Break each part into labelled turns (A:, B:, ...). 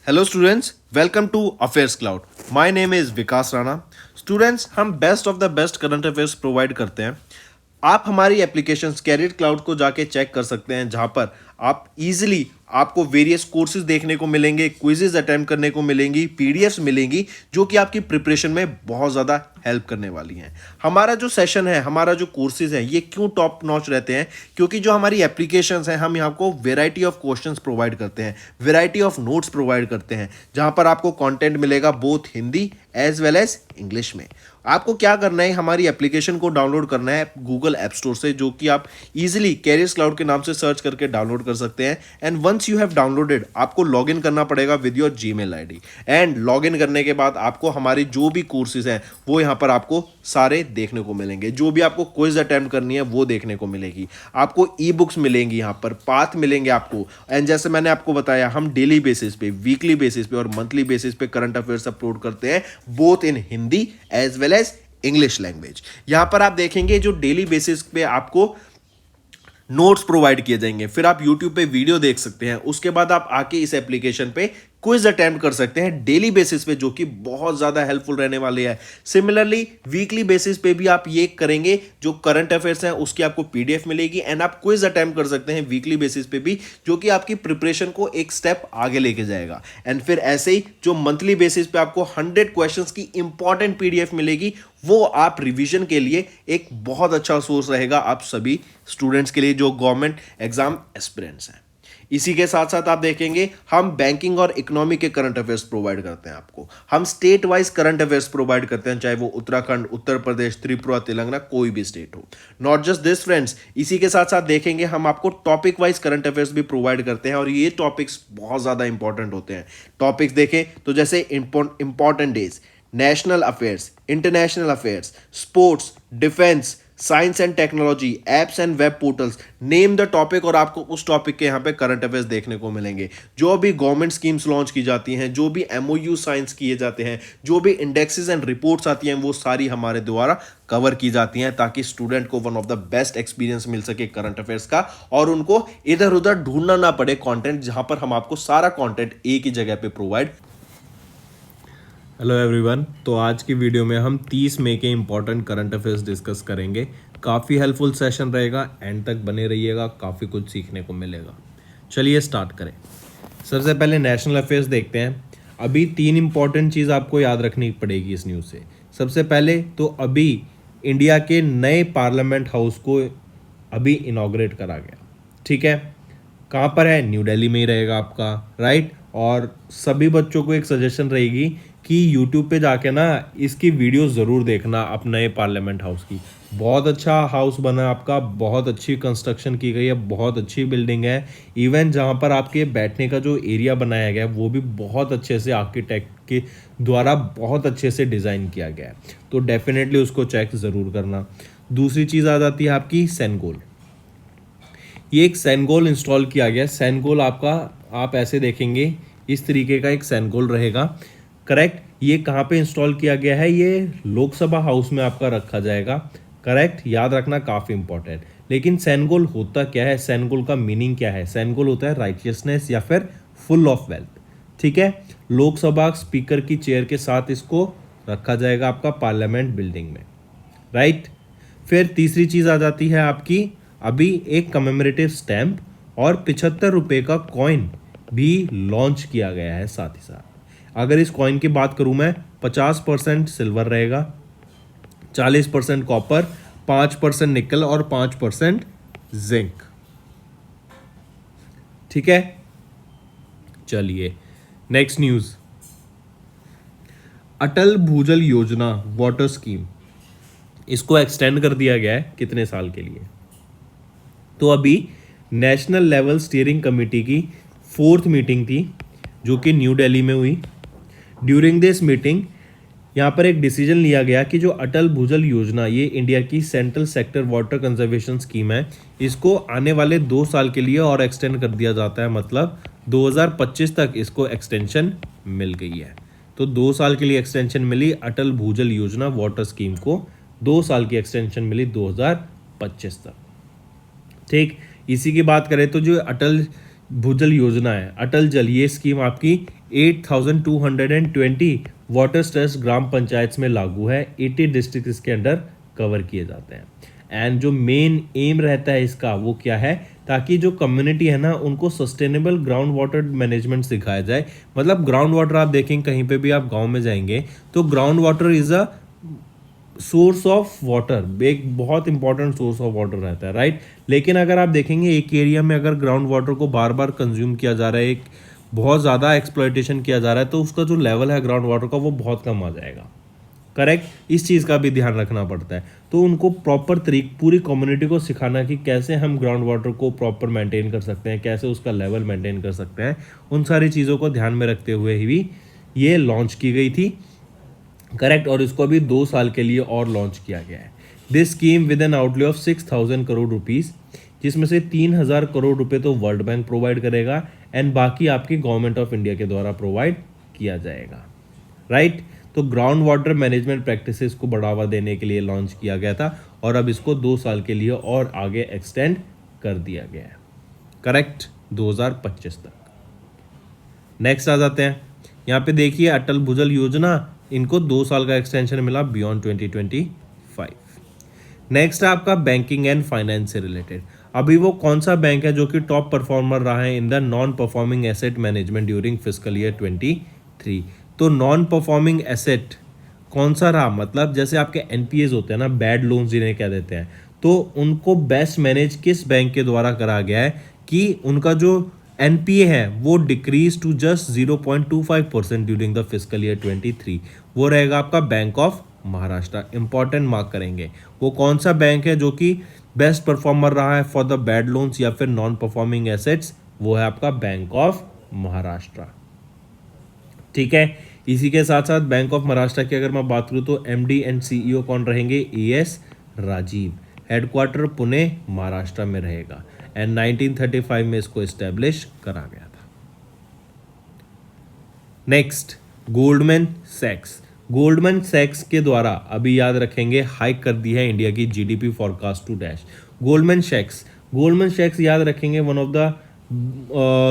A: Hello students, welcome to affairs cloud. My name is Vikas Rana. Students, हम best of the best current affairs provide करते हैं। आप हमारी application career cloud को जाके चेक कर सकते हैं, जहां पर आप इजीली आपको वेरियस कोर्सेज देखने को मिलेंगे, क्विजेज अटेम्प्ट करने को मिलेंगी, पीडीएफ्स मिलेंगी जो कि आपकी प्रिपरेशन में बहुत ज़्यादा हेल्प करने वाली हैं। हमारा जो सेशन है, हमारा जो कोर्सेज है, ये क्यों टॉप नॉच रहते हैं? क्योंकि जो हमारी एप्लीकेशंस हैं, हम यहाँ को वेराइटी ऑफ क्वेश्चंस प्रोवाइड करते हैं, वेराइटी ऑफ नोट्स प्रोवाइड करते हैं, जहां पर आपको कंटेंट मिलेगा both Hindi as well as English में। आपको क्या करना है, हमारी एप्लीकेशन को डाउनलोड करना है गूगल ऐप स्टोर से, जो कि आप इजीली कैरियर्स क्लाउड के नाम से सर्च करके डाउनलोड कर सकते हैं। And once you have downloaded, आपको लॉगिन करना पड़ेगा with your Gmail ID. And login करने के बाद आपको हमारी जो भी कोर्सेज हैं वो यहाँ पर आपको सारे देखने को मिलेंगे। जो भी आपको क्विज अटेम्प्ट करनी है वो देखने को मिलेगी। आपको ई बुक्स मिलेंगी, यहाँ पर पाथ मिलेंगे आपको। एंड जैसे मैंने आपको बताया, हम डेली बेसिस पे, वीकली बेसिस पे और मंथली बेसिस पे करंट अफेयर्स अपलोड करते हैं, both in Hindi as well as English language. यहां पर आप देखेंगे जो डेली बेसिस पे आपको नोट्स प्रोवाइड किए जाएंगे, फिर आप YouTube पे वीडियो देख सकते हैं, उसके बाद आप आके इस एप्लीकेशन पे क्विज अटेम्प्ट कर सकते हैं डेली बेसिस पे, जो कि बहुत ज़्यादा हेल्पफुल रहने वाले हैं। सिमिलरली वीकली बेसिस पे भी आप ये करेंगे, जो करंट अफेयर्स हैं उसकी आपको पीडीएफ मिलेगी एंड आप क्विज अटेम्प्ट कर सकते हैं वीकली बेसिस पे भी, जो कि आपकी प्रिपरेशन को एक स्टेप आगे लेके जाएगा। एंड फिर ऐसे ही जो मंथली बेसिस पे आपको 100 क्वेश्चंस की इंपॉर्टेंट पीडीएफ मिलेगी, वो आप रिवीजन के लिए एक बहुत अच्छा सोर्स रहेगा आप सभी स्टूडेंट्स के लिए जो गवर्नमेंट एग्जाम एस्पिरेंट्स हैं। इसी के साथ साथ आप देखेंगे, हम बैंकिंग और इकोनॉमी के करंट अफेयर्स प्रोवाइड करते हैं आपको। हम state wise current affairs provide करते हैं, चाहे वो उत्तराखंड, उत्तर प्रदेश, त्रिपुरा, तेलंगाना, कोई भी स्टेट हो। नॉट जस्ट दिस फ्रेंड्स, इसी के साथ साथ देखेंगे हम आपको टॉपिक वाइज करंट अफेयर्स भी प्रोवाइड करते हैं, और ये टॉपिक्स बहुत ज़्यादा इंपॉर्टेंट होते हैं। टॉपिक्स देखें तो जैसे important days, national affairs, international affairs, sports, defence, science and technology, apps and web portals, name the topic, और आपको उस टॉपिक के यहाँ पे करंट अफेयर्स देखने को मिलेंगे। जो भी गवर्नमेंट स्कीम्स लॉन्च की जाती हैं, जो भी एमओयू साइंस किए जाते हैं, जो भी इंडेक्सेस एंड रिपोर्ट्स आती हैं, वो सारी हमारे द्वारा कवर की जाती हैं, ताकि स्टूडेंट को one of the best experience मिल सके करंट अफेयर्स का, और उनको इधर उधर ढूंढना ना पड़े कंटेंट, जहां पर हम आपको सारा कंटेंट एक ही जगह पे प्रोवाइड।
B: हेलो एवरीवन, तो आज की वीडियो में हम 30 मई के इम्पॉर्टेंट करंट अफेयर्स डिस्कस करेंगे। काफ़ी हेल्पफुल सेशन रहेगा, एंड तक बने रहिएगा, काफ़ी कुछ सीखने को मिलेगा। चलिए स्टार्ट करें। सबसे पहले नेशनल अफेयर्स देखते हैं। अभी 3 इम्पॉर्टेंट चीज़ आपको याद रखनी पड़ेगी इस न्यूज़ से। सबसे पहले तो अभी इंडिया के नए पार्लियामेंट हाउस को अभी इनॉग्रेट करा गया, ठीक है। कहाँ पर है? न्यू दिल्ली में ही रहेगा आपका, राइट। और सभी बच्चों को एक सजेशन रहेगी कि यूट्यूब पे जाके ना इसकी वीडियो ज़रूर देखना, आप नए पार्लियामेंट हाउस की। बहुत अच्छा हाउस बना है आपका, बहुत अच्छी कंस्ट्रक्शन की गई है, बहुत अच्छी बिल्डिंग है। इवन जहाँ पर आपके बैठने का जो एरिया बनाया गया है वो भी बहुत अच्छे से आर्किटेक्ट के द्वारा बहुत अच्छे से डिज़ाइन किया गया है, तो डेफिनेटली उसको चेक ज़रूर करना। दूसरी चीज़ आ जाती है आपकी सेनगोल। ये एक सेनगोल इंस्टॉल किया गया है। सेनगोल आपका, आप ऐसे देखेंगे इस तरीके का एक सेनगोल रहेगा, करेक्ट। ये कहाँ पे इंस्टॉल किया गया है? ये लोकसभा हाउस में आपका रखा जाएगा, करेक्ट। याद रखना, काफ़ी इंपॉर्टेंट। लेकिन सेनगोल होता क्या है, सेनगोल का मीनिंग क्या है? सेनगोल होता है राइटियसनेस या फिर फुल ऑफ वेल्थ, ठीक है। लोकसभा स्पीकर की चेयर के साथ इसको रखा जाएगा आपका पार्लियामेंट बिल्डिंग में, राइट। फिर तीसरी चीज़ आ जाती है आपकी, अभी एक कमेमोरेटिव स्टैम्प और 75 रुपये का कॉइन भी लॉन्च किया गया है साथ ही साथ। अगर इस कॉइन की बात करूं मैं, 50% सिल्वर रहेगा, 40% कॉपर, 5% निकल और 5% जिंक, ठीक है। चलिए नेक्स्ट न्यूज़, अटल भूजल योजना वाटर स्कीम, इसको एक्सटेंड कर दिया गया है कितने साल के लिए? तो अभी नेशनल लेवल स्टीयरिंग कमेटी की 4th मीटिंग थी, जो कि न्यू दिल्ली में हुई। ड्यूरिंग दिस मीटिंग यहाँ पर एक डिसीजन लिया गया कि जो अटल भूजल योजना, ये इंडिया की central sector water conservation scheme है, इसको आने वाले 2 साल के लिए और एक्सटेंड कर दिया जाता है। मतलब 2025 तक इसको एक्सटेंशन मिल गई है। तो 2 साल के लिए एक्सटेंशन मिली अटल भूजल योजना वाटर स्कीम को, 2 साल की एक्सटेंशन मिली 2025 तक, ठीक। इसी की बात करें तो जो अटल भूजल योजना है, अटल जल, ये स्कीम आपकी 8,220 वाटर स्ट्रेस ग्राम पंचायत में लागू है। 80 डिस्ट्रिक्ट इसके अंडर कवर किए जाते हैं। एंड जो मेन एम रहता है इसका वो क्या है, ताकि जो कम्युनिटी है ना उनको सस्टेनेबल ग्राउंड वाटर मैनेजमेंट सिखाया जाए। मतलब ग्राउंड वाटर आप देखेंगे कहीं पे भी आप गांव में जाएंगे तो ground water is a source of water, एक बहुत इंपॉर्टेंट सोर्स ऑफ वाटर रहता है, राइट। लेकिन अगर आप देखेंगे एक एरिया में अगर ग्राउंड वाटर को बार बार कंज्यूम किया जा रहा है, एक बहुत ज़्यादा एक्सप्लॉयटेशन किया जा रहा है, तो उसका जो लेवल है ग्राउंड वाटर का वो बहुत कम आ जाएगा। करेक्ट, इस चीज़ का भी ध्यान रखना पड़ता है। तो उनको प्रॉपर तरीक पूरी कम्युनिटी को सिखाना कि कैसे हम ग्राउंड वाटर को प्रॉपर मेंटेन कर सकते हैं, कैसे उसका लेवल मेंटेन कर सकते हैं, उन सारी चीज़ों को ध्यान में रखते हुए ही ये लॉन्च की गई थी। करेक्ट, और इसको अभी 2 साल के लिए और लॉन्च किया गया है। This scheme with N outlay of 6,000 crore rupees, जिसमें से 3,000 करोड़ रुपए तो वर्ल्ड बैंक प्रोवाइड करेगा एंड बाकी आपकी गवर्नमेंट ऑफ इंडिया के द्वारा प्रोवाइड किया जाएगा, राइट। तो ग्राउंड वाटर मैनेजमेंट प्रैक्टिसेस को बढ़ावा देने के लिए लॉन्च किया गया था और अब इसको 2 साल के लिए और आगे एक्सटेंड कर दिया गया है, करेक्ट, 2025 तक। नेक्स्ट आ जाते हैं, यहाँ पे देखिए अटल भूजल योजना, इनको 2 साल का एक्सटेंशन मिला बियॉन्ड 2025। नेक्स्ट है आपका बैंकिंग एंड फाइनेंस से रिलेटेड। अभी वो कौन सा बैंक है जो कि टॉप परफॉर्मर रहा है in the non performing asset management during fiscal year 23। तो नॉन परफॉर्मिंग एसेट कौन सा रहा, मतलब जैसे आपके एनपीएस होते हैं ना, बैड लोन्स जिन्हें कह देते हैं, तो उनको बेस्ट मैनेज किस बैंक के द्वारा करा गया है कि उनका जो एनपीए है वो decrease to just 0.25% during the fiscal year 23। वो रहेगा आपका bank of Maharashtra. Important mark करेंगे, वो कौन सा बैंक है जो कि बेस्ट परफॉर्मर रहा है फॉर द बैड लोन्स या फिर नॉन परफॉर्मिंग एसेट्स, वो है आपका बैंक ऑफ महाराष्ट्र। ठीक है, इसी के साथ साथ बैंक ऑफ महाराष्ट्र की अगर मैं बात करूँ तो एमडी एंड सीईओ कौन रहेंगे, एएस राजीव। हेडक्वार्टर पुणे महाराष्ट्र में रहेगा एंड 1935 में इसको एस्टेब्लिश करा गया था। Next, Goldman सैक्स। गोल्डमैन सैक्स के द्वारा अभी याद रखेंगे हाइक कर दी है इंडिया की GDP forecast to dash. Goldman सैक्स याद रखेंगे, वन ऑफ द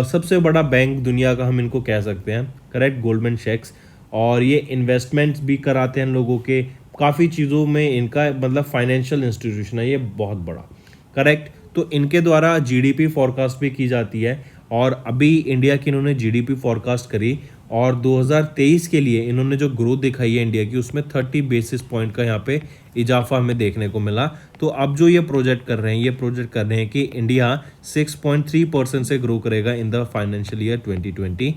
B: सबसे बड़ा बैंक दुनिया का हम इनको कह सकते हैं, करेक्ट, गोल्डमैन सैक्स। और ये इन्वेस्टमेंट्स भी कराते हैं लोगों के, काफ़ी चीज़ों में इनका मतलब फाइनेंशियल इंस्टीट्यूशन है ये बहुत बड़ा, करेक्ट। तो इनके द्वारा जीडीपी फॉरकास्ट भी की जाती है और अभी इंडिया की इन्होंने जीडीपी फॉरकास्ट करी और 2023 के लिए इन्होंने जो ग्रोथ दिखाई है इंडिया की उसमें 30 बेसिस पॉइंट का यहाँ पे इजाफा हमें देखने को मिला। तो अब जो ये प्रोजेक्ट कर रहे हैं कि इंडिया 6.3% से ग्रो करेगा इन द फाइनेंशियल ईयर 2023।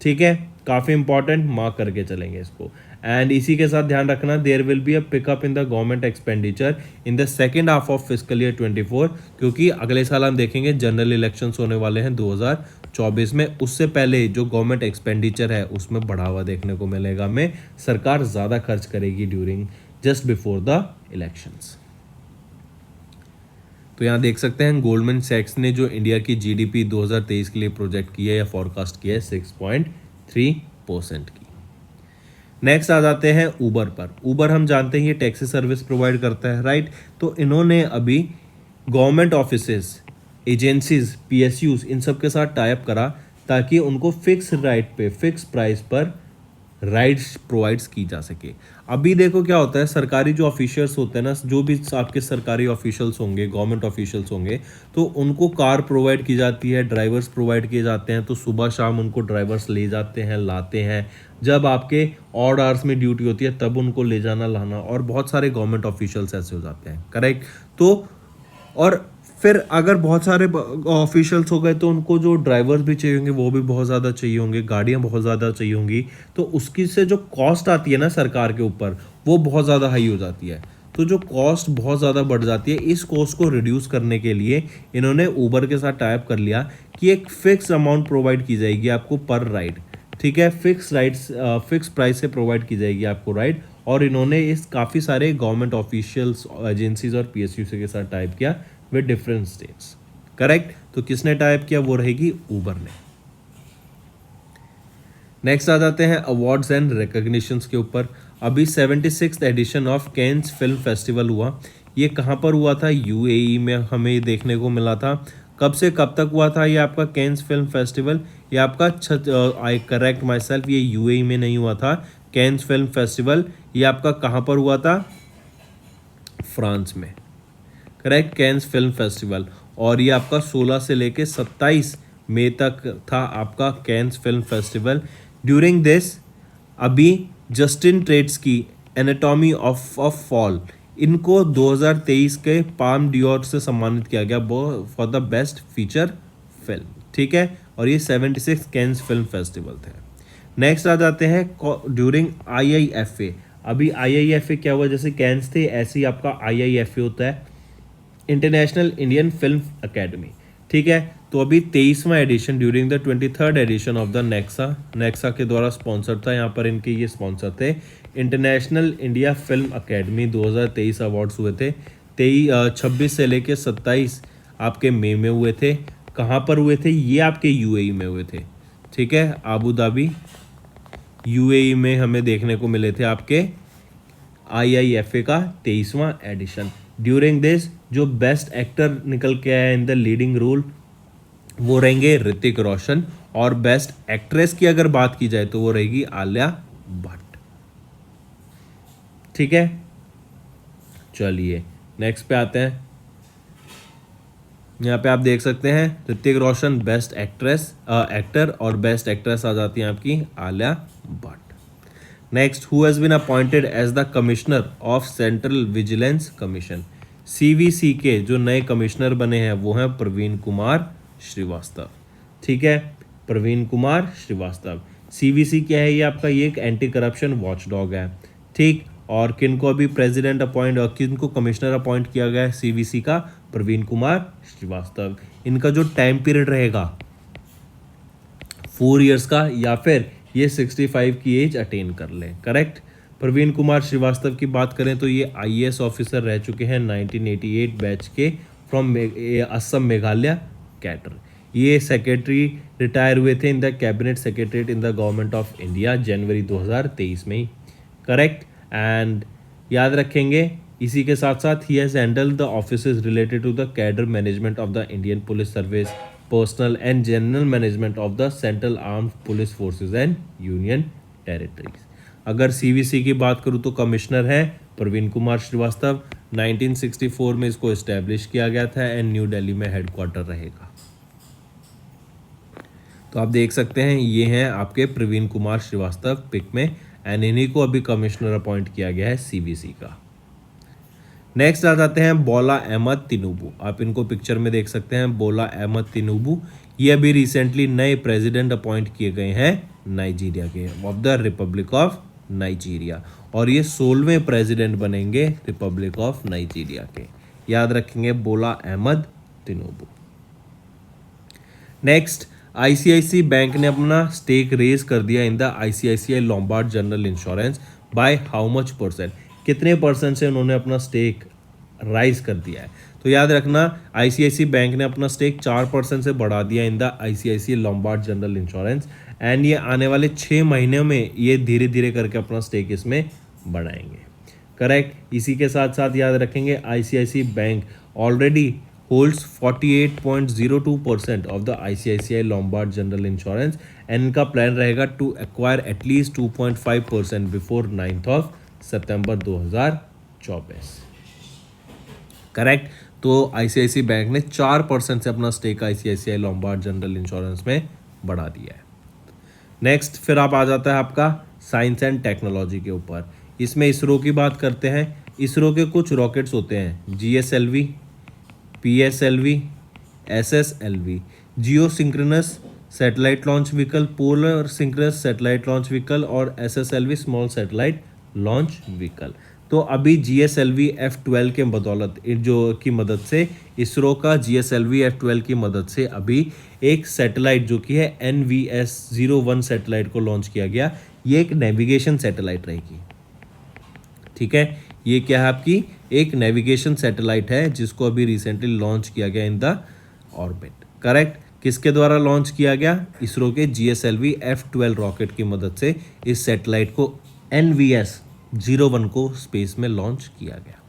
B: ठीक है, काफ़ी इंपॉर्टेंट, मार्क करके चलेंगे इसको। एंड इसी के साथ ध्यान रखना, there will be a pickup in the government expenditure in the second half of fiscal year 24, क्योंकि अगले साल हम देखेंगे जनरल इलेक्शंस होने वाले हैं 2024 में। उससे पहले जो गवर्नमेंट एक्सपेंडिचर है उसमें बढ़ावा देखने को मिलेगा हमें, सरकार ज़्यादा खर्च करेगी during just before the elections. तो यहाँ देख सकते हैं गोल्डमैन सैक्स ने जो इंडिया की जीडीपी 2023 के लिए प्रोजेक्ट किया है या फॉरकास्ट किया है 6.3% की। नेक्स्ट आ जाते हैं ऊबर पर। ऊबर हम जानते हैं ये टैक्सी सर्विस प्रोवाइड करता है, राइट। तो इन्होंने अभी गवर्नमेंट ऑफिसेज, एजेंसीज, पीएसयूज, इन सब के साथ टाइप करा ताकि उनको फिक्स राइट पे, फिक्स प्राइस पर राइड्स प्रोवाइड्स की जा सके। अभी देखो क्या होता है, सरकारी जो ऑफिशियल्स होते हैं ना, जो भी आपके सरकारी ऑफिशियल्स होंगे, गवर्नमेंट ऑफिशियल्स होंगे, तो उनको कार प्रोवाइड की जाती है, ड्राइवर्स प्रोवाइड किए जाते हैं। तो सुबह शाम उनको ड्राइवर्स ले जाते हैं, लाते हैं। जब आपके ऑड आवर्स में ड्यूटी होती है तब उनको ले जाना लाना, और बहुत सारे गवर्नमेंट ऑफिशियल्स ऐसे हो जाते हैं, करेक्ट। तो और फिर अगर बहुत सारे ऑफिशियल्स हो गए तो उनको जो ड्राइवर्स भी चाहिए होंगे वो भी बहुत ज़्यादा चाहिए होंगे, गाड़ियाँ बहुत ज़्यादा चाहिए होंगी। तो उसकी से जो कॉस्ट आती है ना सरकार के ऊपर, वो बहुत ज़्यादा हाई हो जाती है। तो जो कॉस्ट बहुत ज़्यादा बढ़ जाती है, इस कॉस्ट को रिड्यूस करने के लिए इन्होंने ऊबर के साथ टाइप कर लिया कि एक फिक्स अमाउंट प्रोवाइड की जाएगी आपको पर राइड। ठीक है, फिक्स प्राइस से प्रोवाइड की जाएगी आपको राइड। और इन्होंने इस काफ़ी सारे गवर्नमेंट ऑफिशियल्स, एजेंसीज और पीएसयू के साथ टाइप किया विद डिफरेंट स्टेट्स, करेक्ट। तो किसने टाइप किया, वो रहेगी ऊबर ने। नेक्स्ट आ जाते हैं अवार्ड्स एंड रिकॉग्निशंस के ऊपर। अभी 76th edition of Cannes film festival हुआ। ये कहाँ पर हुआ था, यूएई में हमें देखने को मिला था। कब से कब तक हुआ था ये आपका कैंस फिल्म फेस्टिवल? ये आपका आई करेक्ट माई सेल्फ, ये यूएई में नहीं हुआ था। कैंस फिल्म फेस्टिवल ये आपका कहाँ पर हुआ था? फ्रांस में। Correct, Cannes film festival. और ये आपका 16 से लेके 27 मई तक था आपका Cannes film festival. During this अभी जस्टिन ट्रेट्स की एनाटॉमी ऑफ फॉल, इनको 2023 के पाम डियोर से सम्मानित किया गया for the best feature film. ठीक है, और ये 76 कैंस फिल्म फेस्टिवल थे। नेक्स्ट आ जाते हैं ड्यूरिंग IIFA। अभी IIFA क्या हुआ? जैसे कैंस थे ऐसे ही आपका IIFA होता है, इंटरनेशनल इंडियन फिल्म अकेडमी। ठीक है, तो अभी 23वां edition during the 23rd edition of the Nexa के द्वारा स्पॉन्सर था। यहाँ पर इनके ये स्पॉन्सर थे international India film academy. 2023 awards हुए थे। 26 से लेके 27 आपके मई में हुए थे। कहाँ पर हुए थे? ये आपके यूएई में हुए थे। ठीक है, आबू धाबी यूएई में हमें देखने को मिले थे आपके IIFA का 23वां एडिशन। ड्यूरिंग दिस जो बेस्ट एक्टर निकल के आया इन द लीडिंग रोल वो रहेंगे ऋतिक रोशन, और बेस्ट एक्ट्रेस की अगर बात की जाए तो वो रहेगी आलिया भट्ट। ठीक है, चलिए नेक्स्ट पे आते हैं। यहाँ पे आप देख सकते हैं ऋतिक रोशन बेस्ट एक्टर और बेस्ट एक्ट्रेस आ जाती है आपकी Alia Bhatt. Next, who has been appointed as the commissioner of central vigilance commission? CVC के जो नए कमिश्नर बने हैं वो हैं प्रवीण कुमार श्रीवास्तव। ठीक है, प्रवीण कुमार श्रीवास्तव। CVC क्या है? ये आपका ये एक एंटी करप्शन वॉचडॉग है। ठीक, और किनको अभी प्रेसिडेंट अपॉइंट और किनको कमिश्नर अपॉइंट किया गया है CVC का? प्रवीण कुमार श्रीवास्तव। इनका जो टाइम पीरियड रहेगा 4 इयर्स का, या फिर ये 65 की एज अटेन कर ले। करेक्ट। प्रवीण कुमार श्रीवास्तव की बात करें तो ये IAS ऑफिसर रह चुके हैं 1988 बैच के फ्रॉम असम मेघालय कैडर। ये सेक्रेटरी रिटायर हुए थे in the cabinet secretariat in the government of India जनवरी 2023 में ही। करेक्ट, एंड याद रखेंगे इसी के साथ साथ ही has handle the offices related to the cadre management of the Indian police service, personnel and general management of the central armed police forces and union territories. अगर CVC की बात करूँ तो कमिश्नर है प्रवीण कुमार श्रीवास्तव। 1964 में इसको इस्टेब्लिश किया गया था एंड न्यू दिल्ली में हेडक्वार्टर रहेगा। तो आप देख सकते हैं ये हैं आपके प्रवीण कुमार श्रीवास्तव पिक में, एंड इन्हीं को अभी कमिश्नर अपॉइंट किया गया है CVC का। नेक्स्ट आ जाते हैं बोला अहमद तिनुबू। आप इनको पिक्चर में देख सकते हैं, बोला अहमद तिनुबू। ये अभी रिसेंटली नए प्रेसिडेंट अपॉइंट किए गए हैं नाइजीरिया के, of the republic of Nigeria, और ये 16वें प्रेसिडेंट बनेंगे रिपब्लिक ऑफ नाइजीरिया के। याद रखेंगे Bola Ahmed Tinubu. Next, ICICI bank ने अपना स्टेक रेज कर दिया in the ICICI Lombard general insurance by how much %? कितने % से उन्होंने अपना स्टेक राइज कर दिया है? तो याद रखना ICICI बैंक ने अपना स्टेक 4% से बढ़ा दिया in the ICICI Lombard general insurance, and ये आने वाले 6 महीनों में ये धीरे धीरे करके अपना स्टेक इसमें बढ़ाएंगे। करेक्ट। इसी के साथ साथ याद रखेंगे ICICI bank already holds 48.02% of the ICICI Lombard general insurance, and इनका प्लान रहेगा टू एक्वायर एटलीस्ट 2.5% बिफोर 9 सितंबर 2024। करेक्ट। तो ICICI बैंक ने 4% से अपना stake ICICI Lombard general insurance में बढ़ा दिया है। नेक्स्ट फिर आप आ जाता है आपका साइंस एंड टेक्नोलॉजी के ऊपर। इसमें इसरो की बात करते हैं। इसरो के कुछ रॉकेट्स होते हैं GSLV, PSLV, SSLV, geosynchronous satellite launch vehicle, polar synchronous satellite launch vehicle, और SSLV small satellite launch vehicle. तो अभी GSLV F-12 के बदौलत जो की मदद से इसरो का GSLV F-12 की मदद से अभी एक सैटेलाइट जो कि है NVS-01 सैटेलाइट को लॉन्च किया गया। ये एक नेविगेशन सैटेलाइट रहेगी। ठीक है, ये क्या है आपकी एक नेविगेशन सैटेलाइट है जिसको अभी रिसेंटली लॉन्च किया गया इन द ऑर्बिट। करेक्ट। किसके द्वारा लॉन्च किया गया? इसरो के GSLV F-12 रॉकेट की मदद से इस सैटेलाइट को NVS-01 को स्पेस में लॉन्च किया गया।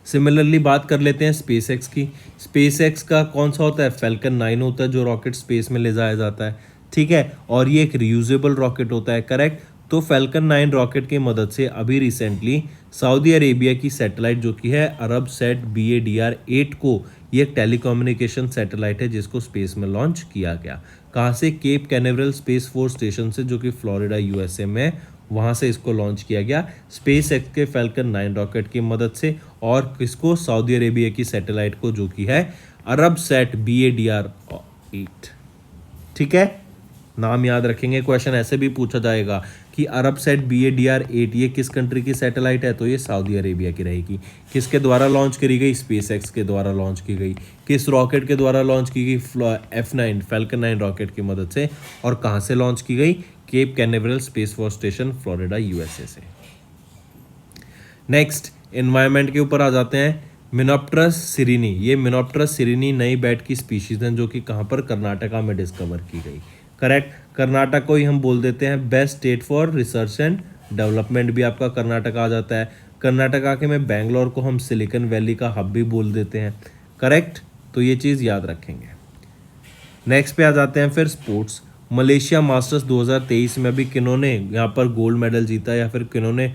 B: सिमिलरली बात कर लेते हैं स्पेस एक्स की। स्पेस एक्स का कौन सा होता है, फैल्कन 9 होता है जो रॉकेट स्पेस में ले जाया जाता है, ठीक है, और ये एक रियूजेबल रॉकेट होता है, करेक्ट। तो फैल्कन 9 रॉकेट की मदद से अभी रिसेंटली सऊदी अरेबिया की सैटेलाइट जो कि है अरब सेट BADR-8 को, ये एक टेलीकम्युनिकेशन सैटेलाइट है जिसको स्पेस में लॉन्च किया गया। कहाँ से, cap Canaveral space force station से जो कि फ्लोरिडा USA में है, वहाँ से इसको लॉन्च किया गया स्पेस एक्स के फैल्कन 9 रॉकेट की मदद से। और किसको, सऊदी अरेबिया की सैटेलाइट को जो कि है अरब सेट BADR-8, ठीक है। नाम याद रखेंगे, क्वेश्चन ऐसे भी पूछा जाएगा कि अरब सेट BADR-8 ये किस कंट्री की सैटेलाइट है, तो ये सऊदी अरेबिया की रहेगी। किसके द्वारा लॉन्च करी गई, स्पेस एक्स के द्वारा लॉन्च की गई। किस रॉकेट के द्वारा लॉन्च की गई, F9 फैल्कन 9 रॉकेट की मदद से। और कहाँ से लॉन्च की गई, Cape Canaveral space force station Florida USA से। नेक्स्ट एनवायरनमेंट के ऊपर आ जाते हैं। मिनोप्टरस सिरिनी, ये मिनोप्टरस सिरिनी नई बैट की स्पीशीज हैं जो कि कहाँ पर, कर्नाटका में डिस्कवर की गई, करेक्ट। कर्नाटक को ही हम बोल देते हैं best state for research and development, भी आपका कर्नाटक आ जाता है। कर्नाटका के में बेंगलोर को हम सिलिकॉन वैली का हब भी बोल देते हैं, करेक्ट। तो ये चीज़ याद रखेंगे। नेक्स्ट पे आ जाते हैं फिर स्पोर्ट्स। मलेशिया मास्टर्स 2023 में अभी किन्होंने यहाँ पर गोल्ड मेडल जीता या फिर किन्होंने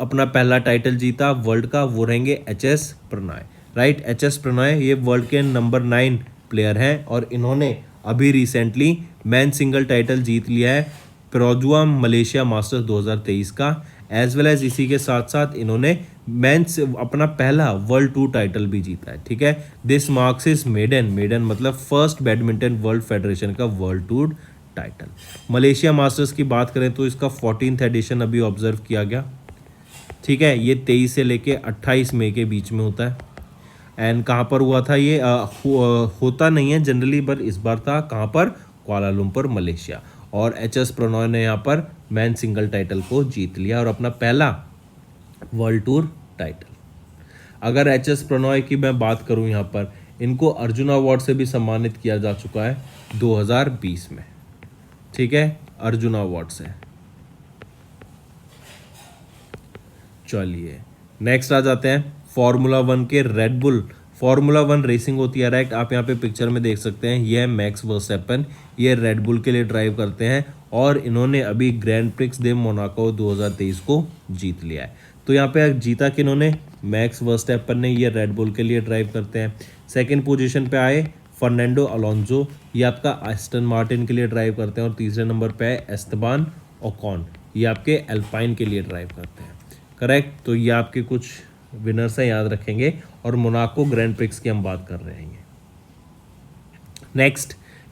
B: अपना पहला टाइटल जीता वर्ल्ड का, वो रहेंगे HS Prannoy, right. HS Prannoy ये वर्ल्ड के नंबर 9 प्लेयर हैं और इन्होंने अभी रिसेंटली मैन सिंगल टाइटल जीत लिया है प्रोजुआ मलेशिया मास्टर्स 2023 का, एज वेल एज इसी के साथ साथ इन्होंने मेंस अपना पहला वर्ल्ड टूर टाइटल भी जीता है, ठीक है। दिस मार्क्स इज मेडन मतलब फर्स्ट बैडमिंटन वर्ल्ड फेडरेशन का world tour title. Malaysia masters की बात करें तो इसका 14th एडिशन अभी ऑब्जर्व किया गया, ठीक है। ये 23 से लेके 28 मई के बीच में होता है। एंड कहाँ पर हुआ था ये, होता नहीं है जनरली, पर इस बार था कहाँ पर, कुआलालंपुर मलेशिया। और HS प्रणॉय ने यहाँ पर मैन सिंगल टाइटल को जीत लिया और अपना पहला वर्ल्ड टूर टाइटल। अगर HS प्रणॉय की मैं बात करूँ यहाँ पर, इनको अर्जुन अवार्ड से भी सम्मानित किया जा चुका है 2020 में, ठीक है, अर्जुन अवार्ड से। चलिए नेक्स्ट आ जाते हैं फार्मूला 1 के रेड बुल। फार्मूला 1 रेसिंग होती है, राइट। आप यहाँ पे पिक्चर में देख सकते हैं, ये है मैक्स वर्स्टेपन, ये रेड बुल के लिए ड्राइव करते हैं और इन्होंने अभी ग्रैंड प्रिक्स दे मोनाको 2023 को जीत लिया है। तो यहाँ पे जीता किन्होंने, मैक्स वर्स्टेपन ने, ये रेड बुल के लिए ड्राइव करते हैं। सेकेंड पोजिशन पे आए फर्नांडो अलोंसो, ये आपका एस्टन मार्टिन के लिए ड्राइव करते हैं। और तीसरे नंबर पे आए एस्तेबान ओकॉन, ये आपके एल्पाइन के लिए ड्राइव करते हैं, करेक्ट। तो ये आपके कुछ विनर्स हैं, याद रखेंगे। और मोनाको ग्रैंड प्रिक्स की हम बात कर रहे हैं।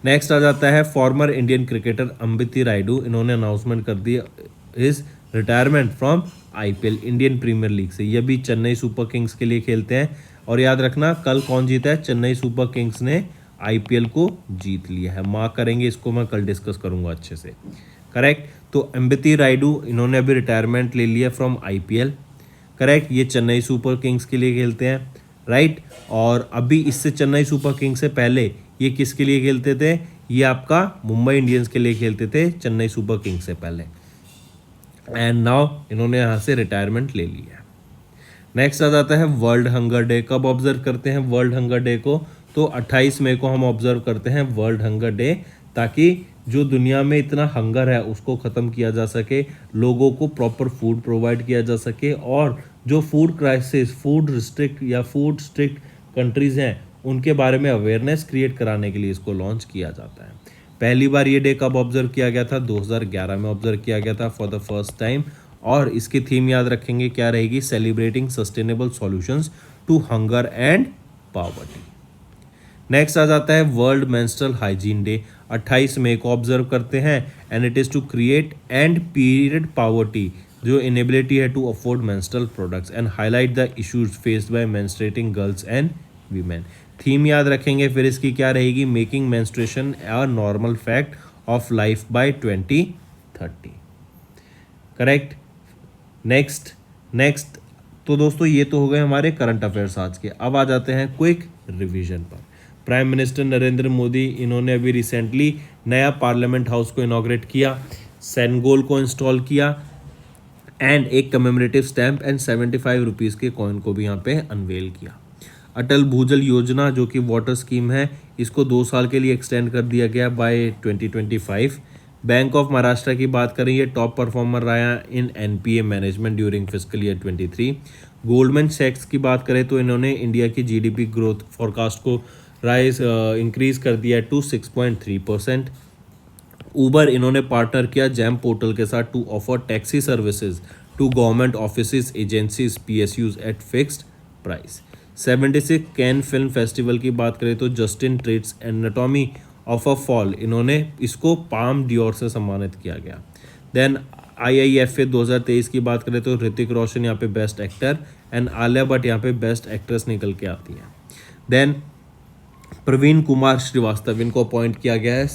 B: नेक्स्ट आ जाता है former Indian cricketer Ambati Rayudu, इन्होंने अनाउंसमेंट कर दी is retirement from IPL Indian premier league से। ये भी चेन्नई सुपर किंग्स के लिए खेलते हैं। और याद रखना कल कौन जीता है, चेन्नई सुपर किंग्स ने IPL को जीत लिया है, मार्क करेंगे इसको, मैं कल डिस्कस करूंगा अच्छे से, करेक्ट। तो अम्बिति रायडू इन्होंने अभी रिटायरमेंट ले लिया फ्रॉम IPL, करेक्ट। ये चेन्नई सुपर किंग्स के लिए खेलते हैं, राइट। और अभी इससे चेन्नई सुपर किंग्स से पहले ये किसके लिए खेलते थे, ये आपका मुंबई इंडियंस के लिए खेलते थे चेन्नई सुपर किंग्स से पहले। एंड नाउ इन्होंने यहाँ से रिटायरमेंट ले लिया। नेक्स्ट आ जाता है वर्ल्ड हंगर डे। कब ऑब्जर्व करते हैं वर्ल्ड हंगर डे को, तो 28 मई को हम ऑब्जर्व करते हैं वर्ल्ड हंगर डे, ताकि जो दुनिया में इतना हंगर है उसको ख़त्म किया जा सके, लोगों को प्रॉपर फूड प्रोवाइड किया जा सके, और जो फूड क्राइसिस, फूड रिस्ट्रिक्ट या फूड स्ट्रिक्ट कंट्रीज़ हैं उनके बारे में अवेयरनेस क्रिएट कराने के लिए इसको लॉन्च किया जाता है। पहली बार ये डे कब ऑब्जर्व किया गया था, 2011 में ऑब्जर्व किया गया था फॉर द फर्स्ट टाइम। और इसकी थीम याद रखेंगे क्या रहेगी, celebrating sustainable solutions to hunger and poverty. Next आ जाता है वर्ल्ड मेंस्ट्रुअल हाइजीन डे, 28 मई को ऑब्जर्व करते हैं। And it is to create end period poverty, जो इनेबिलिटी है to afford menstrual products and highlight the issues faced by menstruating girls and women. Theme याद रखेंगे फिर इसकी क्या रहेगी, making menstruation a normal fact of life by 2030, correct. Next तो दोस्तों ये तो हो गए हमारे करंट अफेयर्स आज के। अब आ जाते हैं क्विक रिवीजन पर। प्राइम मिनिस्टर नरेंद्र मोदी, इन्होंने अभी रिसेंटली नया पार्लियामेंट हाउस को इनॉग्रेट किया, सेनगोल को इंस्टॉल किया, एंड एक कमेमोरेटिव स्टैम्प एंड 75 रुपीज़ के कॉइन को भी यहाँ पे अनवेल किया। अटल भूजल योजना जो कि वाटर स्कीम है, इसको 2 साल के लिए एक्सटेंड कर दिया गया बाय 2025। बैंक ऑफ महाराष्ट्र की बात करें, ये टॉप परफॉर्मर रहा in NPA management during fiscal year 23। Goldman सैक्स की बात करें तो इन्होंने इंडिया की जीडीपी ग्रोथ फोरकास्ट को इंक्रीज कर दिया टू 6.3%। ऊबर इन्होंने पार्टनर किया जैम पोर्टल के साथ to offer taxi services to government offices, agencies, PSUs at fixed price. 76 Cannes film festival की बात करें तो Justine Triet's anatomy of a fall, इन्होंने इसको पाम डियोर से सम्मानित किया गया। देन IIFA 2023 की बात करें तो ऋतिक रोशन यहाँ पे best actor and Alia Bhatt यहाँ पे बेस्ट एक्ट्रेस निकल के आती है। देन प्रवीण कुमार श्रीवास्तव, इनको अपॉइंट किया गया है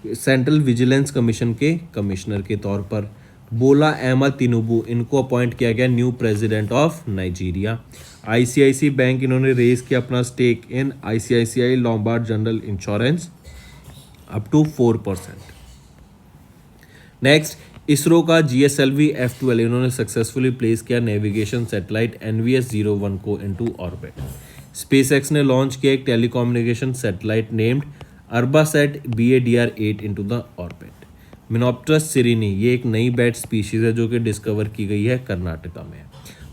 B: सेंट्रल विजिलेंस कमीशन के कमिश्नर के तौर पर। बोला अहमद तिनुबू, इनको अपॉइंट किया गया new president of Nigeria. ICICI बैंक, इन्होंने रेज किया अपना stake in ICICI Lombard general insurance up to 4%। Next, ISRO का GSLV F12, इन्होंने सक्सेसफुली प्लेस किया नेविगेशन सैटेलाइट NVS-01 को इनटू ऑर्बिट। स्पेसएक्स ने लॉन्च किया एक telecommunication satellite named Arabsat BADR-8 into the orbit. मिनोप्टरस सिरिनी, ये एक नई बैट स्पीशीज है जो कि डिस्कवर की गई है कर्नाटका में।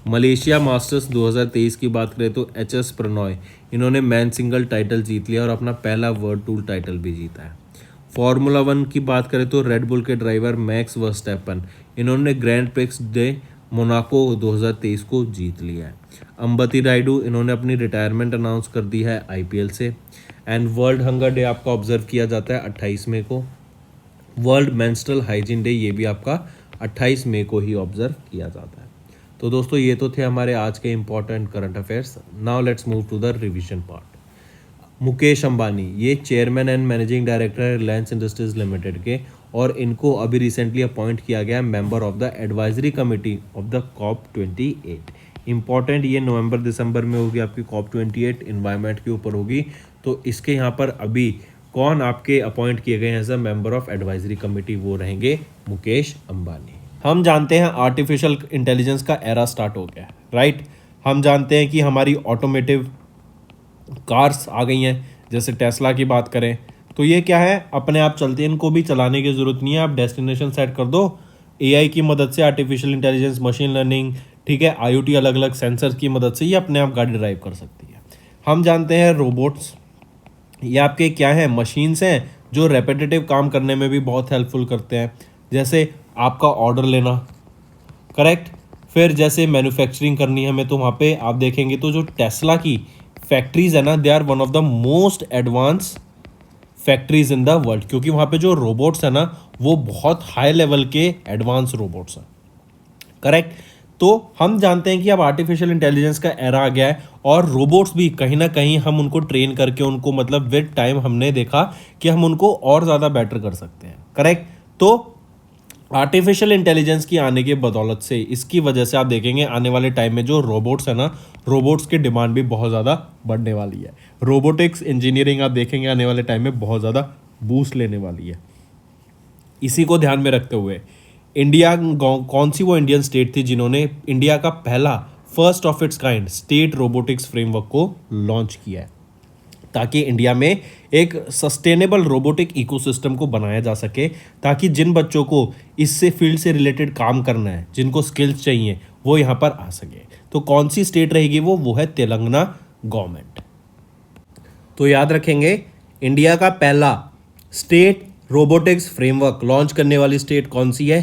B: मलेशिया मास्टर्स 2023 की बात करें तो HS प्रणॉय, इन्होंने मैन सिंगल टाइटल जीत लिया और अपना पहला वर्ल्ड टूर टाइटल भी जीता है। फार्मूला 1 की बात करें तो रेड बुल के ड्राइवर मैक्स वर्स्टैपन, इन्होंने ग्रैंड प्रिक्स डे मोनाको 2023 को जीत लिया है। अंबती रायडू, इन्होंने अपनी रिटायरमेंट अनाउंस कर दी है IPL से। एंड वर्ल्ड हंगर डे आपका ऑब्जर्व किया जाता है 28 मई को। वर्ल्ड मेंस्ट्रुअल हाइजीन डे, ये भी आपका 28 मई को ही ऑब्जर्व किया जाता है। तो दोस्तों, ये तो थे हमारे आज के important current affairs. Now let's move to the revision part. Mukesh Ambani, ये चेयरमैन एंड मैनेजिंग डायरेक्टर है रिलायंस इंडस्ट्रीज लिमिटेड के, और इनको अभी रिसेंटली अपॉइंट किया गया member of the advisory committee of the COP28। Important, ये नवंबर-दिसंबर में होगी आपकी COP28, इन्वायरमेंट के ऊपर होगी। तो इसके यहाँ पर अभी कौन आपके अपॉइंट किए गए हैं as a member of advisory committee, वो रहेंगे मुकेश अंबानी। हम जानते हैं आर्टिफिशियल इंटेलिजेंस का एरा स्टार्ट हो गया है, राइट। हम जानते हैं कि हमारी ऑटोमेटिव कार्स आ गई हैं, जैसे टेस्ला की बात करें तो ये क्या है, अपने आप चलती है, इनको भी चलाने की ज़रूरत नहीं है। आप डेस्टिनेशन सेट कर दो, AI की मदद से, आर्टिफिशियल इंटेलिजेंस, मशीन लर्निंग, ठीक है, IoT अलग अलग सेंसर की मदद से ये अपने आप गाड़ी ड्राइव कर सकती है। हम जानते हैं रोबोट्स, ये आपके क्या हैं, मशीन्स हैं जो रेपिटेटिव काम करने में भी बहुत हेल्पफुल करते हैं, जैसे आपका ऑर्डर लेना, करेक्ट। फिर जैसे मैन्युफैक्चरिंग करनी है हमें, तो वहाँ पे आप देखेंगे तो जो टेस्ला की फैक्ट्रीज है ना, they are one of the most advance factories in the world, क्योंकि वहाँ पे जो रोबोट्स है ना वो बहुत हाई लेवल के एडवांस रोबोट्स हैं, करेक्ट। तो हम जानते हैं कि अब आर्टिफिशियल इंटेलिजेंस का एरा आ गया है, और रोबोट्स भी कहीं ना कहीं हम उनको ट्रेन करके उनको, मतलब विद टाइम हमने देखा कि हम उनको और ज़्यादा बेटर कर सकते हैं, करेक्ट। तो आर्टिफिशियल इंटेलिजेंस की आने की बदौलत से, इसकी वजह से आप देखेंगे आने वाले टाइम में जो रोबोट्स है ना, रोबोट्स की डिमांड भी बहुत ज़्यादा बढ़ने वाली है। रोबोटिक्स इंजीनियरिंग आप देखेंगे आने वाले टाइम में बहुत ज़्यादा बूस्ट लेने वाली है। इसी को ध्यान में रखते हुए इंडिया, कौन सी वो इंडियन स्टेट थी जिन्होंने इंडिया का पहला first of its kind state robotics framework को लॉन्च किया है, ताकि इंडिया में एक सस्टेनेबल रोबोटिक इकोसिस्टम को बनाया जा सके, ताकि जिन बच्चों को इससे फील्ड से रिलेटेड काम करना है, जिनको स्किल्स चाहिए, वो यहाँ पर आ सके। तो कौन सी स्टेट रहेगी वो है तेलंगाना गवर्नमेंट। तो याद रखेंगे, इंडिया का पहला स्टेट रोबोटिक्स फ्रेमवर्क लॉन्च करने वाली स्टेट कौन सी है?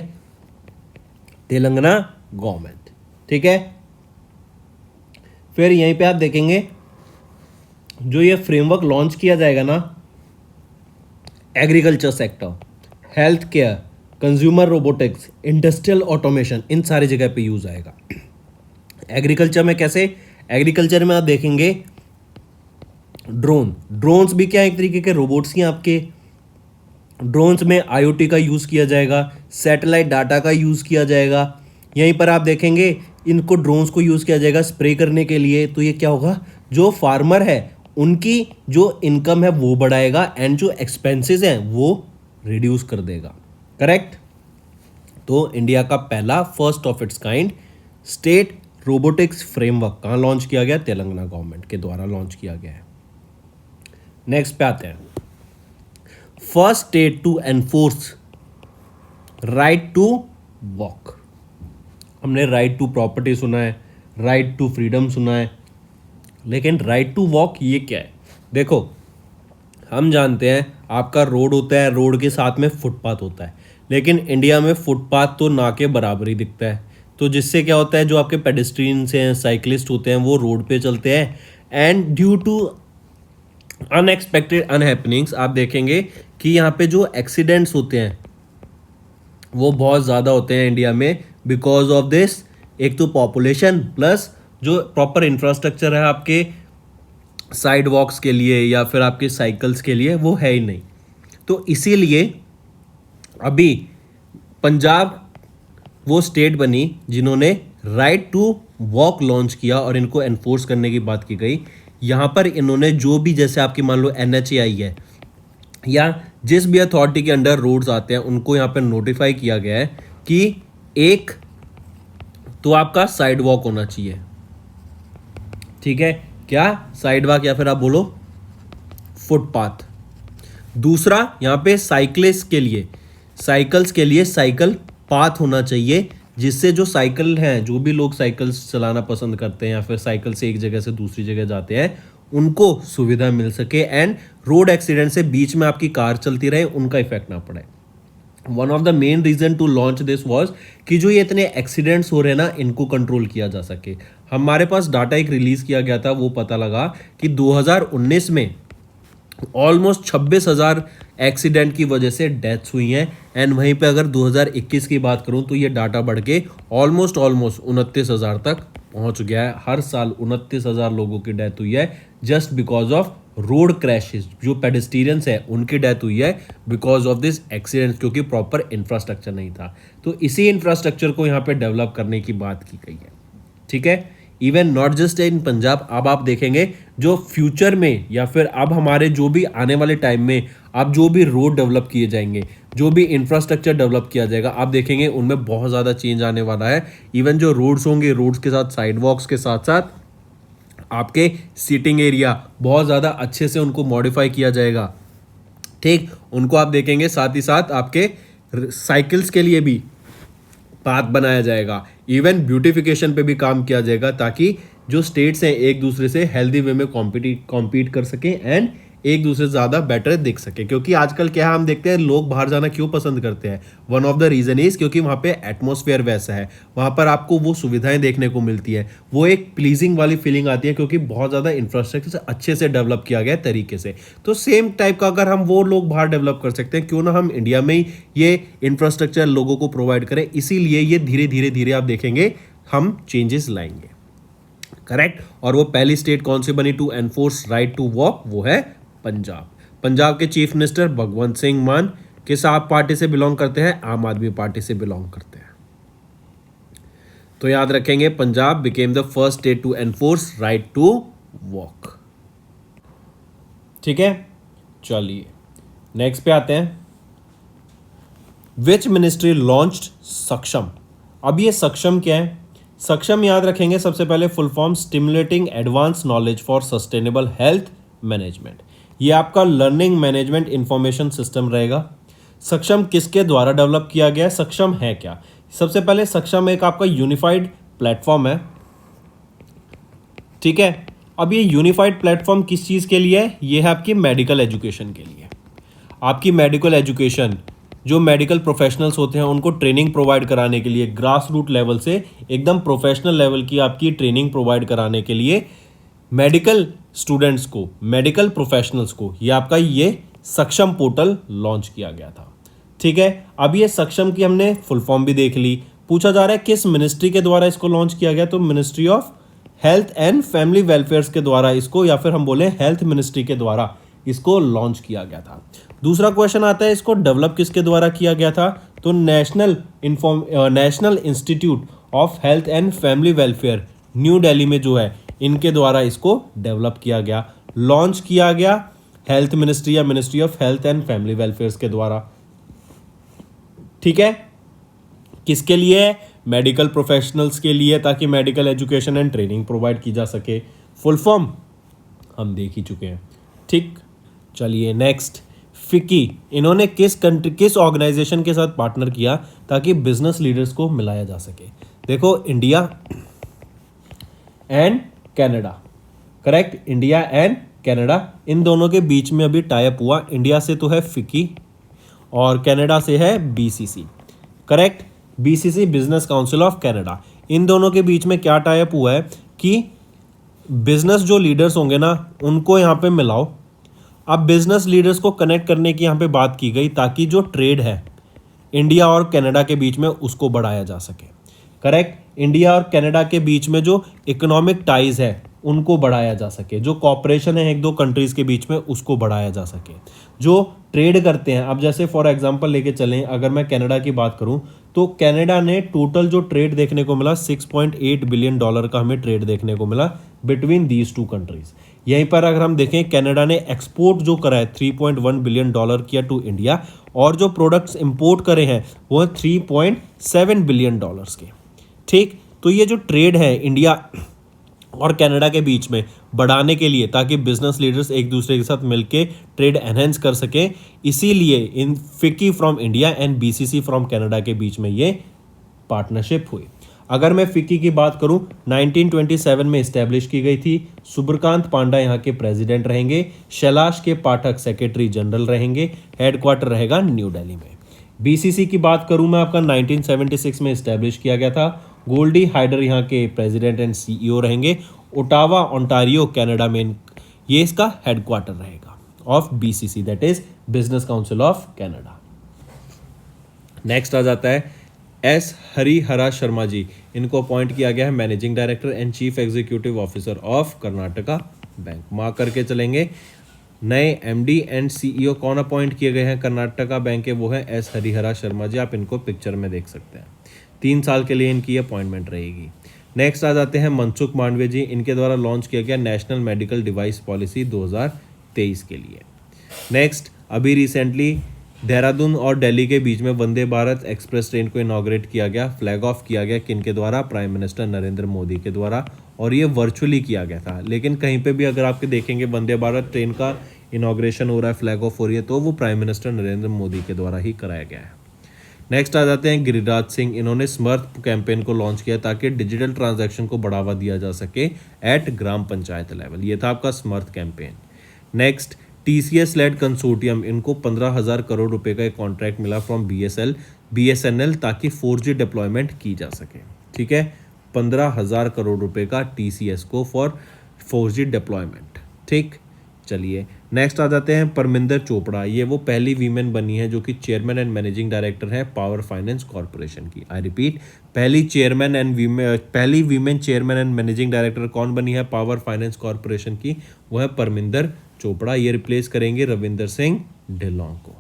B: तेलंगाना गवर्नमेंट, ठीक है। फिर यहीं पे आप देखेंगे जो ये फ्रेमवर्क लॉन्च किया जाएगा ना, agriculture sector, health care, consumer robotics, industrial automation, इन सारी जगह पे यूज आएगा। एग्रीकल्चर में कैसे? एग्रीकल्चर में आप देखेंगे ड्रोन्स भी क्या एक तरीके के रोबोट्स ही आपके। ड्रोन्स में IoT का यूज़ किया जाएगा, सैटेलाइट डाटा का यूज़ किया जाएगा। यहीं पर आप देखेंगे इनको ड्रोन्स को यूज़ किया जाएगा स्प्रे करने के लिए। तो ये क्या होगा, जो फार्मर है उनकी जो इनकम है वो बढ़ाएगा, एंड जो एक्सपेंसेस हैं वो रिड्यूस कर देगा, करेक्ट। तो इंडिया का पहला first of its kind state robotics framework कहाँ लॉन्च किया गया? तेलंगाना गवर्नमेंट के द्वारा लॉन्च किया गया है। नेक्स्ट पे आते हैं, first state to enforce right to walk. हमने राइट टू प्रॉपर्टी सुना है, राइट टू फ्रीडम सुना है, लेकिन राइट टू वॉक ये क्या है? देखो, हम जानते हैं आपका रोड होता है, रोड के साथ में फुटपाथ होता है, लेकिन इंडिया में फुटपाथ तो ना के बराबर ही दिखता है। तो जिससे क्या होता है, जो आपके पेडेस्ट्रियंस हैं, साइकिलिस्ट होते हैं, वो रोड पे चलते हैं एंड ड्यू टू अनएक्सपेक्टेड अनहैपनिंग्स आप देखेंगे कि यहाँ पे जो एक्सीडेंट्स होते हैं वो बहुत ज़्यादा होते हैं इंडिया में बिकॉज ऑफ दिस। एक तो पॉपुलेशन प्लस जो प्रॉपर इंफ्रास्ट्रक्चर है आपके साइड वॉक्स के लिए या फिर आपके साइकिल्स के लिए वो है ही नहीं। तो इसीलिए अभी पंजाब वो स्टेट बनी जिन्होंने राइट टू वॉक लॉन्च किया और इनको एनफोर्स करने की बात की गई। यहाँ पर इन्होंने जो भी, जैसे आपकी मान लो NHAI है या जिस भी अथॉरिटी के अंडर रोड्स आते हैं, उनको यहाँ पर नोटिफाई किया गया है कि एक तो आपका साइड वॉक होना चाहिए, ठीक है, क्या साइड वॉक या फिर आप बोलो फुटपाथ। दूसरा यहाँ पे साइकिलिस्ट के लिए, साइकिल्स के लिए साइकिल पाथ होना चाहिए, जिससे जो साइकिल हैं, जो भी लोग साइकिल चलाना पसंद करते हैं या फिर साइकिल से एक जगह से दूसरी जगह जाते हैं, उनको सुविधा मिल सके एंड रोड एक्सीडेंट से बीच में आपकी कार चलती रहे, उनका इफेक्ट ना पड़े। One of the main reason to launch this was कि जो ये इतने एक्सीडेंट्स हो रहे हैं ना, इनको कंट्रोल किया जा सके। हमारे पास डाटा एक रिलीज किया गया था, वो पता लगा कि 2019 में ऑलमोस्ट 26,000 एक्सीडेंट की वजह से डेथ्स हुई हैं एंड वहीं पे अगर 2021 की बात करूं तो ये डाटा बढ़ के ऑलमोस्ट 29,000 तक पहुंच गया है। हर साल 29,000 लोगों की डेथ हुई है just because of road crashes. जो पेडेस्ट्रियंस है उनकी डेथ हुई है बिकॉज ऑफ दिस एक्सीडेंट, क्योंकि प्रॉपर इंफ्रास्ट्रक्चर नहीं था। तो इसी इंफ्रास्ट्रक्चर को यहाँ पे डेवलप करने की बात की गई है, ठीक है। Even not just in Punjab, अब आप देखेंगे जो फ्यूचर में या फिर अब हमारे जो भी आने वाले टाइम में अब जो भी रोड डेवलप किए जाएंगे, जो भी इंफ्रास्ट्रक्चर डेवलप किया जाएगा, आप देखेंगे उनमें बहुत ज़्यादा चेंज आने वाला है। इवन जो रोड्स होंगे, रोड्स के साथ साइड वॉक्स के साथ साथ आपके सीटिंग एरिया बहुत ज़्यादा अच्छे से उनको मॉडिफाई किया जाएगा, ठीक। उनको आप देखेंगे साथ ही साथ आपके साइकिल्स के लिए भी पाथ बनाया जाएगा। इवन ब्यूटिफिकेशन पे भी काम किया जाएगा ताकि जो स्टेट्स हैं एक दूसरे से हेल्दी वे में कॉम्पीट कर सकें एंड एक दूसरे से ज़्यादा बेटर दिख सके। क्योंकि आजकल क्या हम देखते हैं, लोग बाहर जाना क्यों पसंद करते हैं? One of the reason is क्योंकि वहाँ पे एटमॉस्फेयर वैसा है, वहाँ पर आपको वो सुविधाएं देखने को मिलती है, वो एक प्लीजिंग वाली फीलिंग आती है क्योंकि बहुत ज़्यादा इंफ्रास्ट्रक्चर अच्छे से डेवलप किया गया तरीके से। तो सेम टाइप का अगर हम वो लोग बाहर डेवलप कर सकते हैं, क्यों ना हम इंडिया में ही ये इंफ्रास्ट्रक्चर लोगों को प्रोवाइड करें। इसीलिए ये धीरे धीरे आप देखेंगे हम चेंजेस लाएंगे, करेक्ट। और वो पहली स्टेट कौन सी बनी to enforce right to walk? वो है पंजाब। पंजाब के चीफ मिनिस्टर भगवंत सिंह मान किस आप पार्टी से बिलोंग करते हैं? आम आदमी पार्टी से बिलोंग करते हैं। तो याद रखेंगे, Punjab became the first state to enforce right to walk, ठीक है। चलिए नेक्स्ट पे आते हैं, विच मिनिस्ट्री लॉन्च्ड सक्षम। अब ये सक्षम क्या है? सक्षम याद रखेंगे सबसे पहले full form stimulating advance knowledge for sustainable health management. ये आपका लर्निंग मैनेजमेंट इंफॉर्मेशन सिस्टम रहेगा। सक्षम किसके द्वारा डेवलप किया गया? सक्षम है क्या? सबसे पहले सक्षम एक आपका यूनिफाइड प्लेटफॉर्म है, ठीक है। अब ये यूनिफाइड प्लेटफॉर्म किस चीज़ के लिए है? ये है आपकी मेडिकल एजुकेशन के लिए। आपकी मेडिकल एजुकेशन, जो मेडिकल प्रोफेशनल्स होते हैं उनको ट्रेनिंग प्रोवाइड कराने के लिए, ग्रास रूट लेवल से एकदम प्रोफेशनल लेवल की आपकी ट्रेनिंग प्रोवाइड कराने के लिए मेडिकल स्टूडेंट्स को, मेडिकल प्रोफेशनल्स को, ये आपका ये सक्षम पोर्टल लॉन्च किया गया था, ठीक है। अब ये सक्षम की हमने फुल फॉर्म भी देख ली। पूछा जा रहा है किस मिनिस्ट्री के द्वारा इसको लॉन्च किया गया? तो ministry of health and family welfare के द्वारा इसको, या फिर हम बोले हेल्थ मिनिस्ट्री के द्वारा इसको लॉन्च किया गया था। दूसरा क्वेश्चन आता है, इसको डेवलप किसके द्वारा किया गया था? तो national institute of health and family welfare new Delhi में जो है, इनके द्वारा इसको डेवलप किया गया, लॉन्च किया गया हेल्थ मिनिस्ट्री या ministry of health and family welfare के द्वारा, ठीक है। किसके लिए है? मेडिकल प्रोफेशनल्स के लिए, ताकि medical education and training provide की जा सके। फुल फॉर्म हम देख ही चुके हैं, ठीक। चलिए नेक्स्ट, फिकी, इन्होंने किस ऑर्गेनाइजेशन के साथ पार्टनर किया ताकि बिजनेस लीडर्स को मिलाया जा सके? देखो, India and Canada, correct, India and Canada, इन दोनों के बीच में अभी टाई अप हुआ। इंडिया से तो है फिकी और कनाडा से है BCC, correct, BCC business council of Canada. इन दोनों के बीच में क्या टाई अप हुआ है कि बिजनेस जो लीडर्स होंगे ना, उनको यहाँ पे मिलाओ। अब बिजनेस लीडर्स को कनेक्ट करने की यहाँ पे बात की गई ताकि जो ट्रेड है इंडिया और कनाडा के बीच में उसको बढ़ाया जा सके, करेक्ट। इंडिया और कनाडा के बीच में जो इकोनॉमिक टाइज है उनको बढ़ाया जा सके, जो कॉपरेशन है एक दो कंट्रीज के बीच में उसको बढ़ाया जा सके, जो ट्रेड करते हैं। अब जैसे फॉर एग्जांपल लेके चलें, अगर मैं कनाडा की बात करूं तो कनाडा ने टोटल जो ट्रेड देखने को मिला 6.8 बिलियन डॉलर का हमें ट्रेड देखने को मिला बिटवीन दीज टू कंट्रीज। यहीं पर अगर हम देखें, कनाडा ने एक्सपोर्ट जो करा है 3.1 बिलियन डॉलर किया टू इंडिया, और जो प्रोडक्ट्स इंपोर्ट करे हैं वो है 3.7 बिलियन डॉलर्स के, ठीक। तो ये जो ट्रेड है इंडिया और कनाडा के बीच में बढ़ाने के लिए, ताकि बिजनेस लीडर्स एक दूसरे के साथ मिलके ट्रेड एनहेंस कर सके, इसीलिए इन फिकी from India and BCC from Canada के बीच में ये पार्टनरशिप हुई। अगर मैं फिक्की की बात करूं, 1927 में इस्टेब्लिश की गई थी। सुब्रकांत पांडा यहाँ के प्रेसिडेंट रहेंगे, शैलाश के पाठक सेक्रेटरी जनरल रहेंगे, हेडक्वार्टर रहेगा न्यू दिल्ली में। बीसीसी की बात करूं मैं, आपका 1976 में इस्टेब्लिश किया गया था। गोल्डी हाइडर यहाँ के प्रेसिडेंट एंड सीईओ रहेंगे। ओटावा ओंटारियो कनाडा में ये इसका हेडक्वार्टर रहेगा of BCC, that is business council of Canada. Next आ जाता है एस हरिहरा शर्मा जी, इनको अपॉइंट किया गया है managing director and chief executive officer of Karnataka bank. Mark करके चलेंगे, नए एमडी एंड सीईओ कौन अपॉइंट किए गए हैं कर्नाटका बैंक के? वो है एस हरिहरा शर्मा जी, आप इनको पिक्चर में देख सकते हैं। 3 साल के लिए इनकी अपॉइंटमेंट रहेगी। नेक्स्ट आ जाते हैं मनसुख मांडविया जी, इनके द्वारा लॉन्च किया गया नेशनल मेडिकल डिवाइस पॉलिसी 2023 के लिए। नेक्स्ट, अभी रिसेंटली देहरादून और दिल्ली के बीच में वंदे भारत एक्सप्रेस ट्रेन को इनॉग्रेट किया गया, फ्लैग ऑफ किया गया किनके द्वारा? प्राइम मिनिस्टर नरेंद्र मोदी के द्वारा, और ये वर्चुअली किया गया था। लेकिन कहीं पे भी अगर आपके देखेंगे वंदे भारत ट्रेन का इनॉग्रेशन हो रहा है, फ्लैग ऑफ हो रही है, तो वो प्राइम मिनिस्टर नरेंद्र मोदी के द्वारा ही कराया गया है। नेक्स्ट आ जाते हैं गिरिराज सिंह, इन्होंने स्मर्थ कैंपेन को लॉन्च किया ताकि डिजिटल ट्रांजैक्शन को बढ़ावा दिया जा सके एट ग्राम पंचायत लेवल। ये था आपका Samarth campaign. Next, TCS led consortium, इनको 15,000 करोड़ रुपए का एक कॉन्ट्रैक्ट मिला फ्रॉम बीएसएनएल ताकि 4G डिप्लॉयमेंट की जा सके, ठीक है। 15,000 करोड़ रुपए का टीसीएस को फॉर 4G डिप्लॉयमेंट, ठीक। चलिए नेक्स्ट आ जाते हैं परमिंदर चोपड़ा, ये वो पहली वीमेन बनी है जो कि चेयरमैन एंड मैनेजिंग डायरेक्टर है पावर फाइनेंस कॉर्पोरेशन की। आई रिपीट, पहली women chairman and managing director कौन बनी है पावर फाइनेंस कॉर्पोरेशन की? वो है परमिंदर चोपड़ा। ये रिप्लेस करेंगे रविंदर सिंह ढिल्लों को।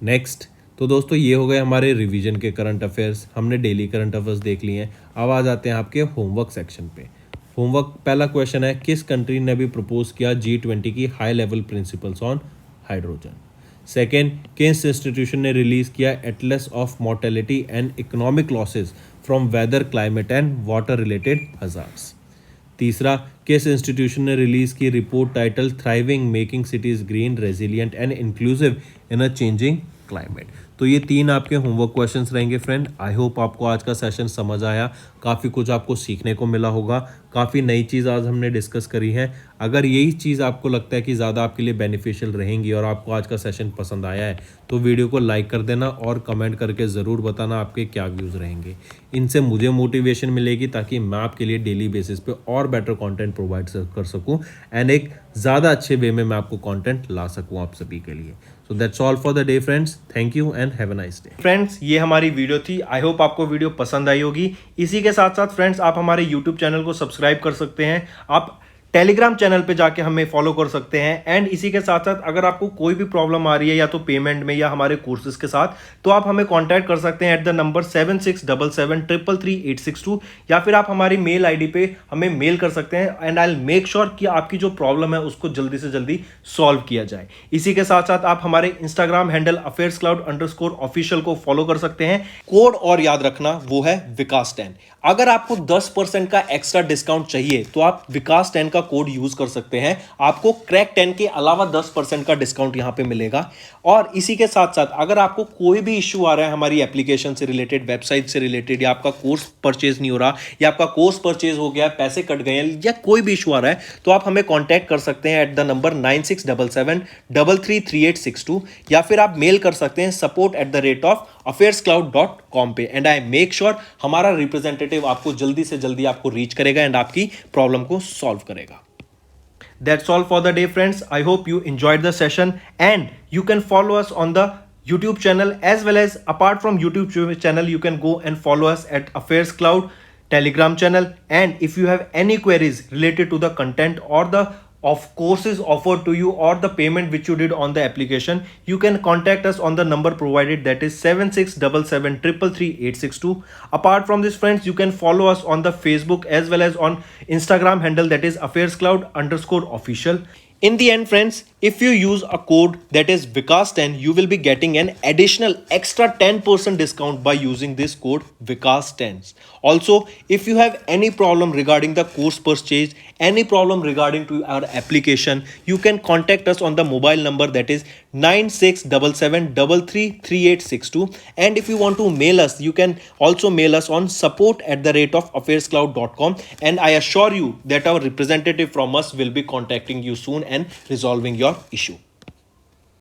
B: नेक्स्ट, तो दोस्तों ये हो गए हमारे रिवीजन के करंट अफेयर्स, हमने डेली करंट अफेयर्स देख लिए हैं। अब आ जाते हैं आपके होमवर्क सेक्शन पे। होमवर्क पहला क्वेश्चन है, किस कंट्री ने अभी प्रपोज किया G20 की high level principles on hydrogen? Second, किस इंस्टीट्यूशन ने रिलीज किया atlas of mortality and economic losses from weather, climate and water related hazards? तीसरा, किस इंस्टीट्यूशन ने रिलीज की report title thriving making cities green, resilient and inclusive in a changing climate? तो ये 3 आपके होमवर्क क्वेश्चंस रहेंगे friend. I hope आपको आज का सेशन समझ आया, काफ़ी कुछ आपको सीखने को मिला होगा, काफ़ी नई चीज़ आज हमने डिस्कस करी है। अगर यही चीज़ आपको लगता है कि ज़्यादा आपके लिए बेनिफिशियल रहेंगी और आपको आज का सेशन पसंद आया है तो वीडियो को लाइक कर देना और कमेंट करके ज़रूर बताना आपके क्या व्यूज़ रहेंगे। इनसे मुझे मोटिवेशन मिलेगी ताकि मैं आपके लिए डेली बेसिस पे और बेटर कंटेंट प्रोवाइड कर सकूं एंड एक ज़्यादा अच्छे वे में मैं आपको कंटेंट ला सकूं आप सभी के लिए। So that's all for the day friends, thank you and have a nice day.
A: Friends, ये हमारी वीडियो थी। आई होप आपको वीडियो पसंद आई होगी। इसी के साथ साथ फ्रेंड्स, आप हमारे यूट्यूब चैनल को सब्सक्राइब कर सकते हैं। आप टेलीग्राम चैनल पे जाके हमें फॉलो कर सकते हैं। एंड इसी के साथ साथ अगर आपको कोई भी प्रॉब्लम आ रही है या तो पेमेंट में या हमारे कोर्सेज के साथ, तो आप हमें कांटेक्ट कर सकते हैं एट द नंबर 7677333862, या फिर आप हमारी मेल आईडी पे हमें मेल कर सकते हैं and I will make sure कि आपकी जो प्रॉब्लम है उसको जल्दी से जल्दी सॉल्व किया जाए। इसी के साथ साथ आप हमारे इंस्टाग्राम हैंडल affairscloud_official को फॉलो कर सकते हैं। कोड और याद रखना, वो है विकास 10। अगर आपको 10% का एक्स्ट्रा डिस्काउंट चाहिए तो आप विकास 10 का कोड यूज कर सकते हैं, आपको क्रैक 10 के अलावा 10% का डिस्काउंट यहां पे मिलेगा। और इसी के साथ साथ अगर आपको कोई भी इश्यू आ रहा है हमारी एप्लीकेशन से रिलेटेड, वेबसाइट से रिलेटेड, या आपका कोर्स परचेज नहीं हो रहा, या आपका कोर्स परचेज हो गया, पैसे कट गए हैं, या कोई भी इशू आ रहा है, तो आप हमें कॉन्टैक्ट कर सकते हैं एट द नंबर 9677333862, या फिर आप मेल कर सकते हैं support@affairscloud.com पे। एंड आई मेक श्योर हमारा रिप्रेजेंटेटिव आपको जल्दी से जल्दी आपको रीच करेगा एंड आपकी प्रॉब्लम को सॉल्व करेगा। That's all for the day, friends. I hope you enjoyed the session, and you can follow us on the YouTube channel, as well as apart from YouTube channel, you can go and follow us at Affairs Cloud Telegram channel. And if you have any queries related to the content or the of courses offered to you or the payment which you did on the application, you can contact us on the number provided, that is 7677333862. Apart from this, friends, you can follow us on the Facebook as well as on Instagram handle, that is affairscloud_official. In the end, friends, if you use a code that is Vikas10, you will be getting an additional extra 10% discount by using this code Vikas10. Also, if you have any problem regarding the course purchase, any problem regarding to our application, you can contact us on the mobile number, that is 9677333862. And if you want to mail us, you can also mail us on support@affairscloud.com, and I assure you that our representative from us will be contacting you soon and resolving your issue.